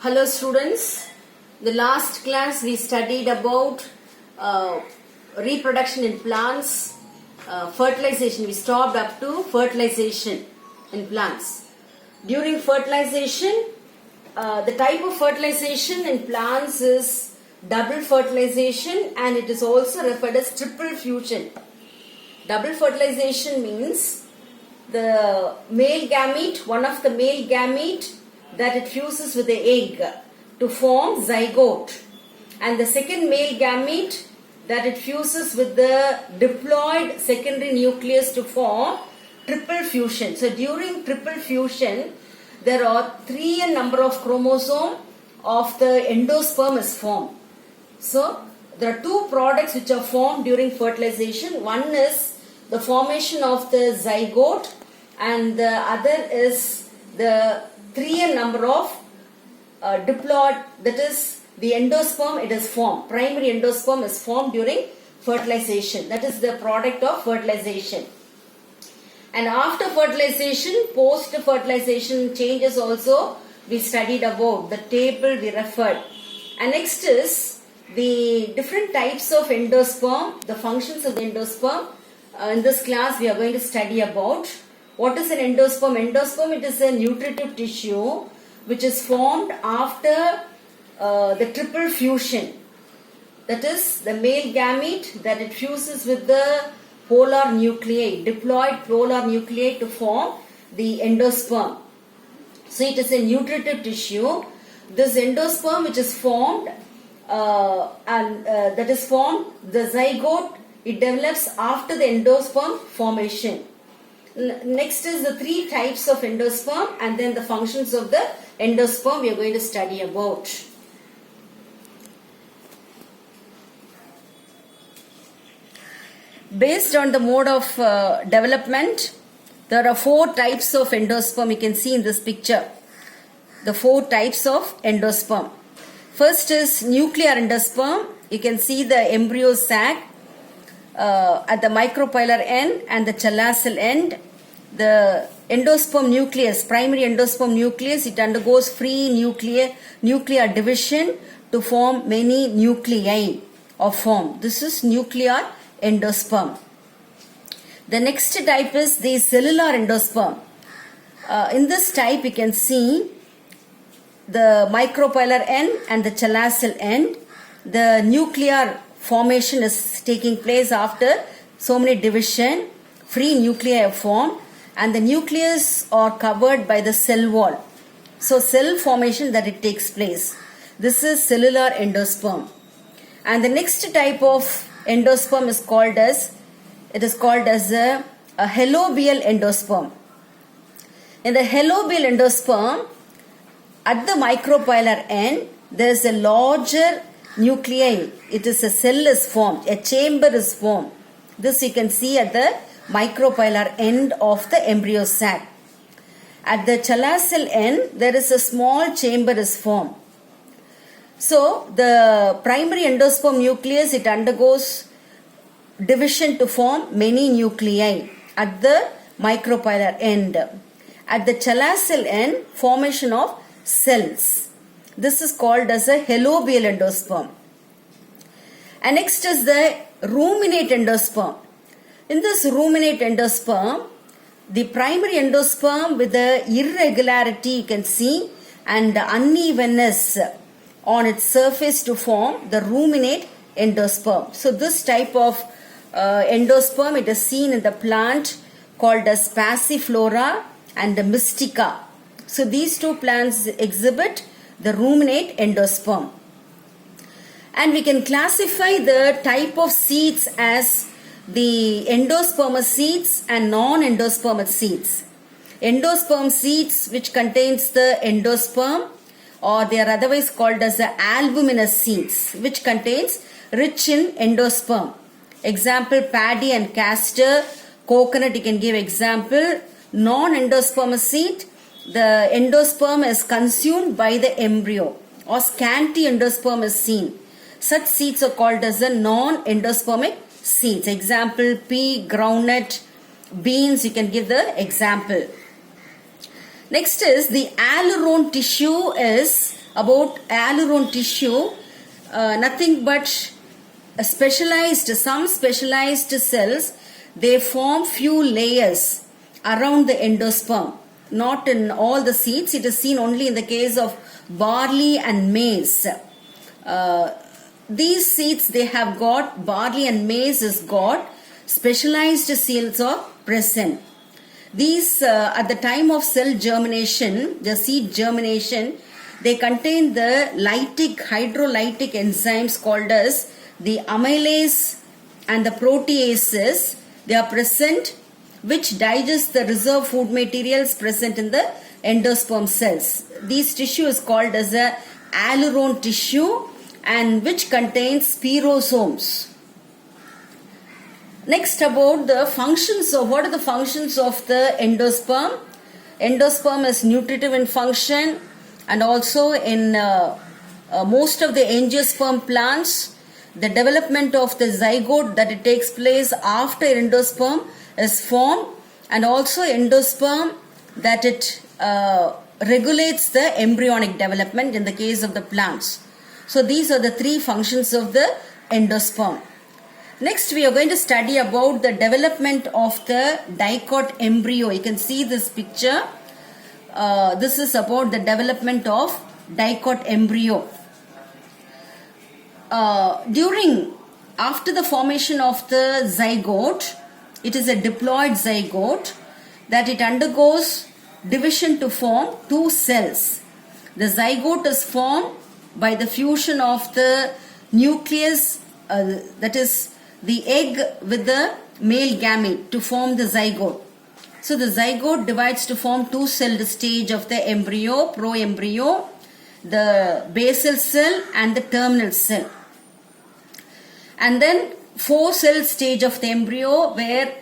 Hello students, the last class we studied about reproduction in plants, fertilization. We stopped up to fertilization in plants. During fertilization, the type of fertilization in plants is double fertilization and it is also referred as triple fusion. Double fertilization means the male gamete, one of the male gamete that it fuses with the egg to form zygote, and the second male gamete that it fuses with the diploid secondary nucleus to form triple fusion. So during triple fusion, there are 3 number of chromosome of the endosperm is formed. So there are 2 products which are formed during fertilization. One is the formation of the zygote and the other is the 3 number of diploid, that is the endosperm it is formed. Primary endosperm is formed during fertilization. That is the product of fertilization. And after fertilization, post fertilization changes also we studied about. The table we referred. And next is the different types of endosperm, the functions of the endosperm. In this class we are going to study about. What is an endosperm? Endosperm, it is a nutritive tissue which is formed after the triple fusion. That is the male gamete that it fuses with the polar nuclei, diploid polar nuclei to form the endosperm. So it is a nutritive tissue. This endosperm which is formed the zygote, it develops after the endosperm formation. Next is the 3 types of endosperm and then the functions of the endosperm we are going to study about. Based on the mode of development, there are 4 types of endosperm you can see in this picture. The 4 types of endosperm. First is nuclear endosperm. You can see the embryo sac at the micropylar end and the chalazial end. The endosperm nucleus, primary endosperm nucleus, it undergoes free nuclear division to form many nuclei of form. This is nuclear endosperm. The next type is the cellular endosperm. In this type you can see the micropylar end and the chalazial end. The nuclear formation is taking place after so many division, free nuclei form, and the nucleus are covered by the cell wall. So cell formation that it takes place. This is cellular endosperm. And the next type of endosperm is called as a halobial endosperm. In the halobial endosperm, at the micropylar end, there is a larger nuclei. It is a cell is formed, a chamber is formed. This you can see at the micropylar end of the embryo sac. At the chalazial end, there is a small chamber is formed. So the primary endosperm nucleus, it undergoes division to form many nuclei at the micropylar end. At the chalazial end, formation of cells. This is called as a halobial endosperm. And next is the ruminate endosperm. In this ruminate endosperm, the primary endosperm with the irregularity you can see and unevenness on its surface to form the ruminate endosperm. So this type of endosperm, it is seen in the plant called as Passiflora and the Mystica. So these 2 plants exhibit the ruminate endosperm. And we can classify the type of seeds as the endospermous seeds and non-endospermous seeds. Endosperm seeds which contains the endosperm, or they are otherwise called as the albuminous seeds, which contains rich in endosperm. Example, paddy and castor, coconut you can give example. Non-endospermous seed, the endosperm is consumed by the embryo or scanty endosperm is seen. Such seeds are called as the non-endospermic seeds. Example, pea, groundnut, beans, you can give the example. Next is the aileron tissue is about aileron tissue, nothing but some specialized cells, they form few layers around the endosperm. Not in all the seeds, it is seen only in the case of barley and maize. These seeds, they have got, barley and maize has got specialized cells are present. These at the time of cell germination, the seed germination, they contain the hydrolytic enzymes called as the amylase and the proteases. They are present, which digest the reserve food materials present in the endosperm cells. This tissue is called as a aileron tissue, and which contains spirosomes. Next, about the functions of, what are the functions of the endosperm? Endosperm is nutritive in function, and also in most of the angiosperm plants, the development of the zygote that it takes place after endosperm is formed, and also endosperm that it regulates the embryonic development in the case of the plants. So these are the three functions of the endosperm. Next, we are going to study about the development of the dicot embryo. You can see this picture. This is about the development of dicot embryo. After the formation of the zygote, it is a diploid zygote, that it undergoes division to form two cells. The zygote is formed by the fusion of the nucleus, that is the egg with the male gamete, to form the zygote. So the zygote divides to form two-celled stage of the embryo, proembryo, the basal cell and the terminal cell. And then four-cell stage of the embryo, where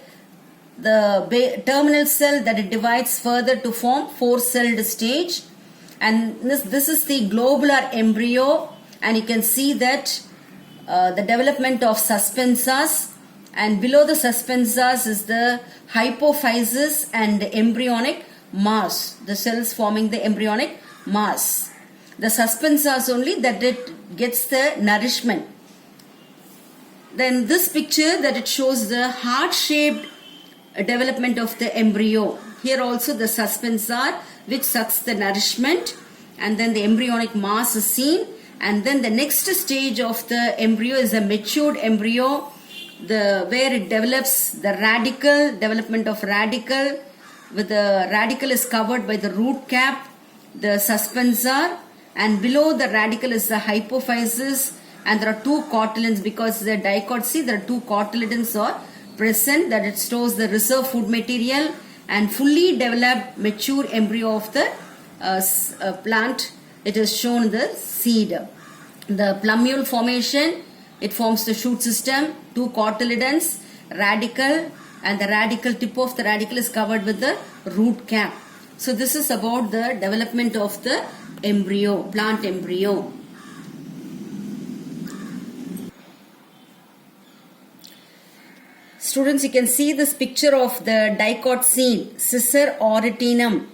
the terminal cell that it divides further to form four-celled stage. And this is the globular embryo, and you can see that the development of suspensas, and below the suspensas is the hypophysis and embryonic mass, the cells forming the embryonic mass. The suspensas only that it gets the nourishment. Then this picture that it shows the heart-shaped development of the embryo. Here also the suspensor which sucks the nourishment, and then the embryonic mass is seen. And then the next stage of the embryo is a matured embryo, where it develops the radicle, development of radicle, with the radicle is covered by the root cap, the suspensor, and below the radicle is the hypophysis, and there are two cotyledons, because the dicot, see, there are two cotyledons are present, that it stores the reserve food material, and fully developed mature embryo of the plant, it is shown in the seed. The plumule formation, it forms the shoot system, two cotyledons, radicle, and the radical tip of the radicle is covered with the root cap. So this is about the development of the embryo, plant embryo. Students, you can see this picture of the dicot seed, Cicer auretinum.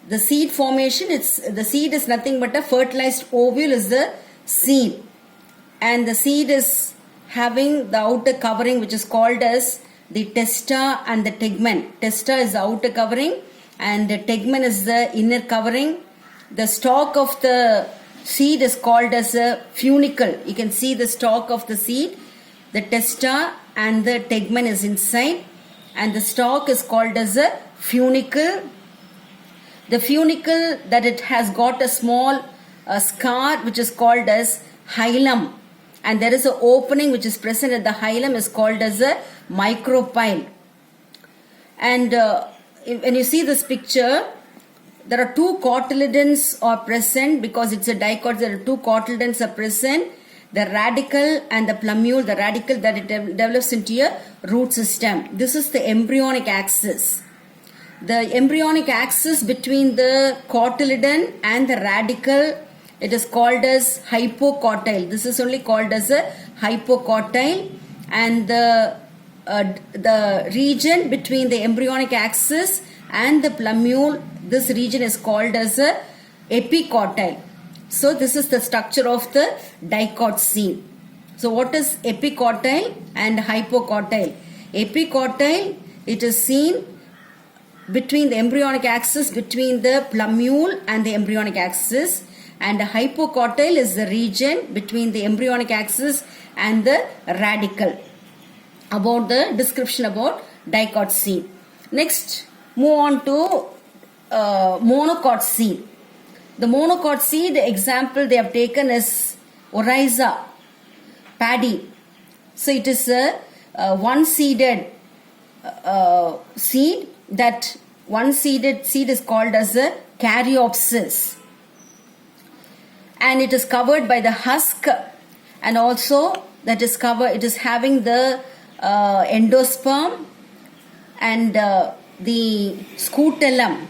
The seed formation, the seed is nothing but a fertilized ovule is the seed, and the seed is having the outer covering which is called as the testa and the tegmen. Testa is the outer covering and the tegmen is the inner covering. The stalk of the seed is called as a funicle. You can see the stalk of the seed, the testa and the tegmen is inside, and the stalk is called as a funicle. The funicle, that it has got a small scar which is called as hilum, and there is an opening which is present at the hilum is called as a micropyle. And when you see this picture, there are two cotyledons are present, because it's a dicot, there are two cotyledons are present, the radicle and the plumule, the radicle that it develops into a root system. This is the embryonic axis. The embryonic axis between the cotyledon and the radicle, it is called as hypocotyle. This is only called as a hypocotyle, and the region between the embryonic axis and the plumule, this region is called as a epicotyle. So this is the structure of the dicotyledon. So what is epicotyle and hypocotyle? Epicotyle, it is seen between the embryonic axis, between the plumule and the embryonic axis, and the hypocotyle is the region between the embryonic axis and the radicle. About the description about dicotyledon. Next, move on to monocot seed. The monocot seed example they have taken is oryza, paddy. So it is a one-seeded seed. That one-seeded seed is called as a caryopsis, and it is covered by the husk, and also that is covered. It is having the endosperm and the scutellum.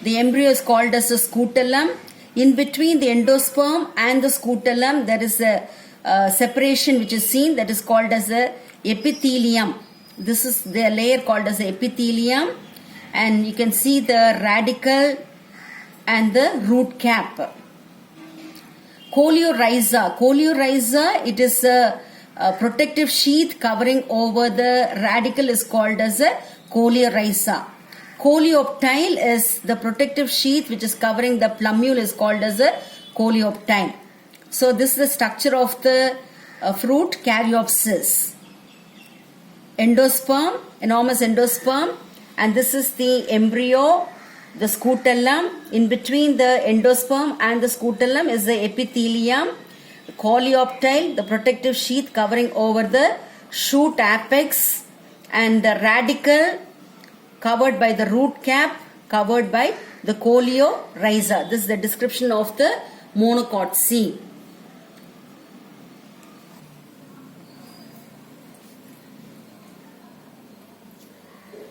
The embryo is called as a scutellum. In between the endosperm and the scutellum, there is a separation which is seen, that is called as a epithelium. This is the layer called as epithelium, and you can see the radicle and the root cap. Coleorrhiza. Coleorrhiza, it is a protective sheath covering over the radicle is called as a coleorrhiza. Coleoptile is the protective sheath which is covering the plumule is called as a coleoptile. So this is the structure of the fruit caryopsis. Endosperm, enormous endosperm, and this is the embryo, the scutellum. In between the endosperm and the scutellum is the epithelium. Coleoptile, the protective sheath covering over the shoot apex, and the radicle covered by the root cap, covered by the coleorrhiza. This is the description of the monocot seed.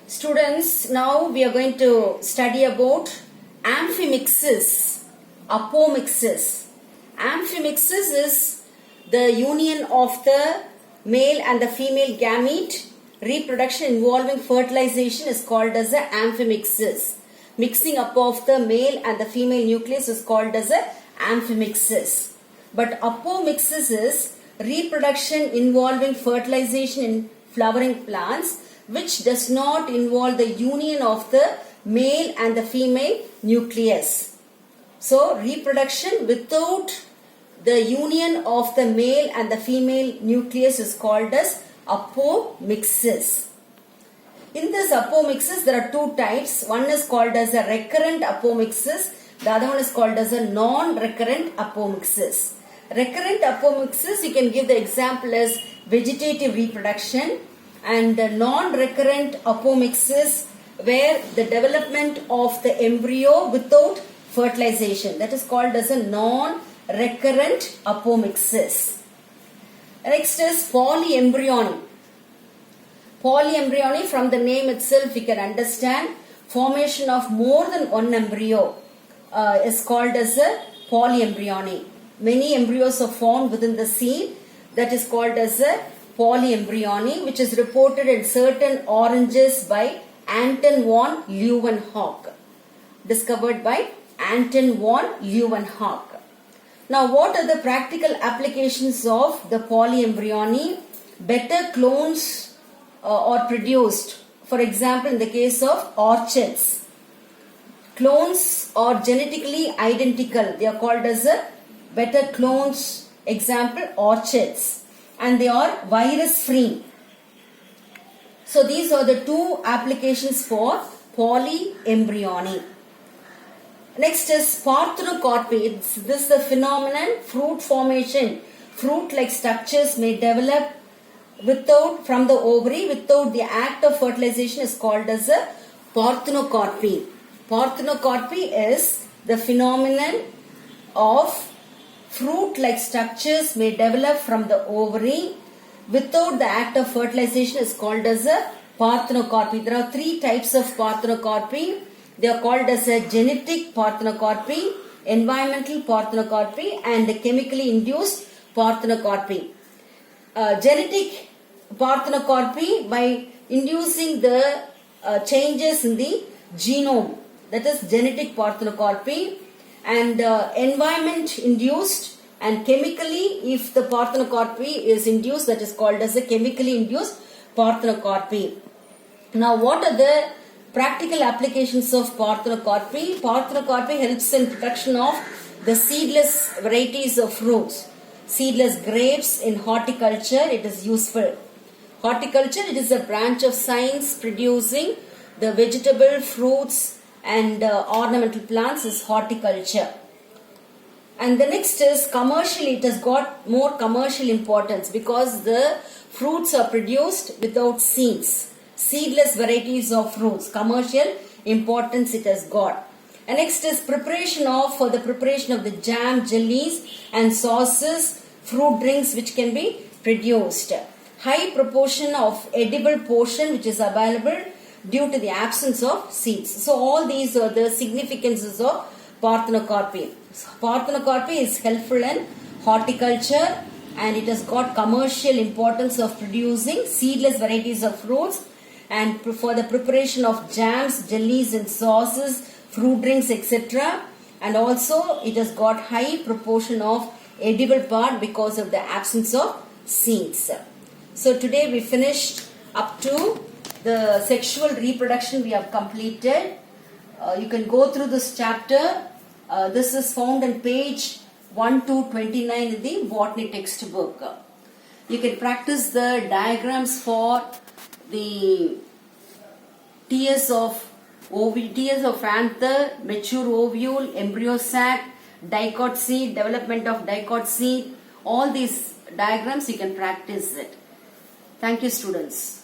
Students, now we are going to study about amphimixis, apomixis. Amphimixis is the union of the male and the female gamete. Reproduction involving fertilization is called as a amphimixis. Mixing up of the male and the female nucleus is called as a amphimixis. But apomixis is reproduction involving fertilization in flowering plants, which does not involve the union of the male and the female nucleus. So reproduction without the union of the male and the female nucleus is called as apomixis. In this apomixis, there are two types. One is called as a recurrent apomixis. The other one is called as a non-recurrent apomixis. Recurrent apomixis, you can give the example as vegetative reproduction, and non-recurrent apomixis where the development of the embryo without fertilization, that is called as a non-recurrent apomixis. Next is polyembryony. Polyembryony, from the name itself we can understand formation of more than one embryo is called as a polyembryony. Many embryos are formed within the seed, that is called as a polyembryony, which is reported in certain oranges by Anton von Leeuwenhoek. Discovered by Anton von Leeuwenhoek. Now, what are the practical applications of the polyembryony? Better clones are produced. For example, in the case of orchids, clones are genetically identical. They are called as a better clones. Example, orchids, and they are virus free. So these are the two applications for polyembryony. Next is parthenocarpy. This is the phenomenon, fruit formation. Fruit-like structures may develop from the ovary without the act of fertilization is called as a parthenocarpy. Parthenocarpy is the phenomenon of fruit-like structures may develop from the ovary without the act of fertilization is called as a parthenocarpy. There are three types of parthenocarpy. They are called as a genetic parthenocarpy, environmental parthenocarpy, and chemically induced parthenocarpy. Genetic parthenocarpy by inducing the changes in the genome, that is genetic parthenocarpy. and environment induced, and chemically, if the parthenocarpy is induced, that is called as a chemically induced parthenocarpy. Now, what are the practical applications of parthenocarpy? Parthenocarpy helps in production of the seedless varieties of fruits. Seedless grapes in horticulture, it is useful. Horticulture, it is a branch of science producing the vegetable, fruits and ornamental plants is horticulture. And the next is commercially, it has got more commercial importance because the fruits are produced without seeds. Seedless varieties of fruits, commercial importance it has got. And next is preparation of, for the preparation of the jam, jellies and sauces, fruit drinks which can be produced. High proportion of edible portion which is available due to the absence of seeds. So all these are the significances of parthenocarpy. Parthenocarpy is helpful in horticulture and it has got commercial importance of producing seedless varieties of fruits and for the preparation of jams, jellies and sauces, fruit drinks, etc. And also it has got high proportion of edible part because of the absence of seeds. So today we finished up to the sexual reproduction we have completed. You can go through this chapter. This is found on page 1 to 29 in the botany textbook. You can practice the diagrams for the tears of anther, mature ovule, embryo sac, dicot seed, development of dicot seed. All these diagrams you can practice it. Thank you, students.